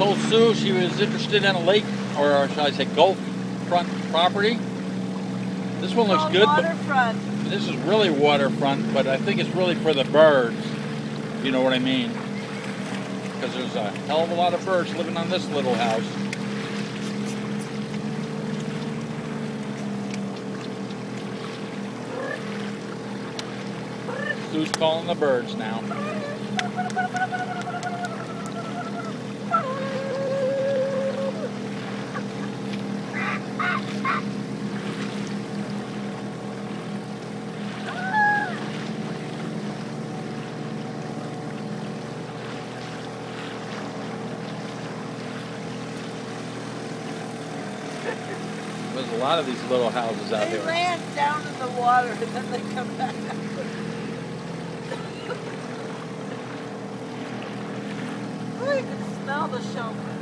told Sue she was interested in a lake, or should I say Gulf front property. This one looks good, waterfront. But this is really waterfront, but I think it's really for the birds. You know what I mean? Because there's a hell of a lot of birds living on this little house. Sue's calling the birds now. There's a lot of these little houses out here. They land down in the water and then they come back up. Oh, you can smell the shellfish.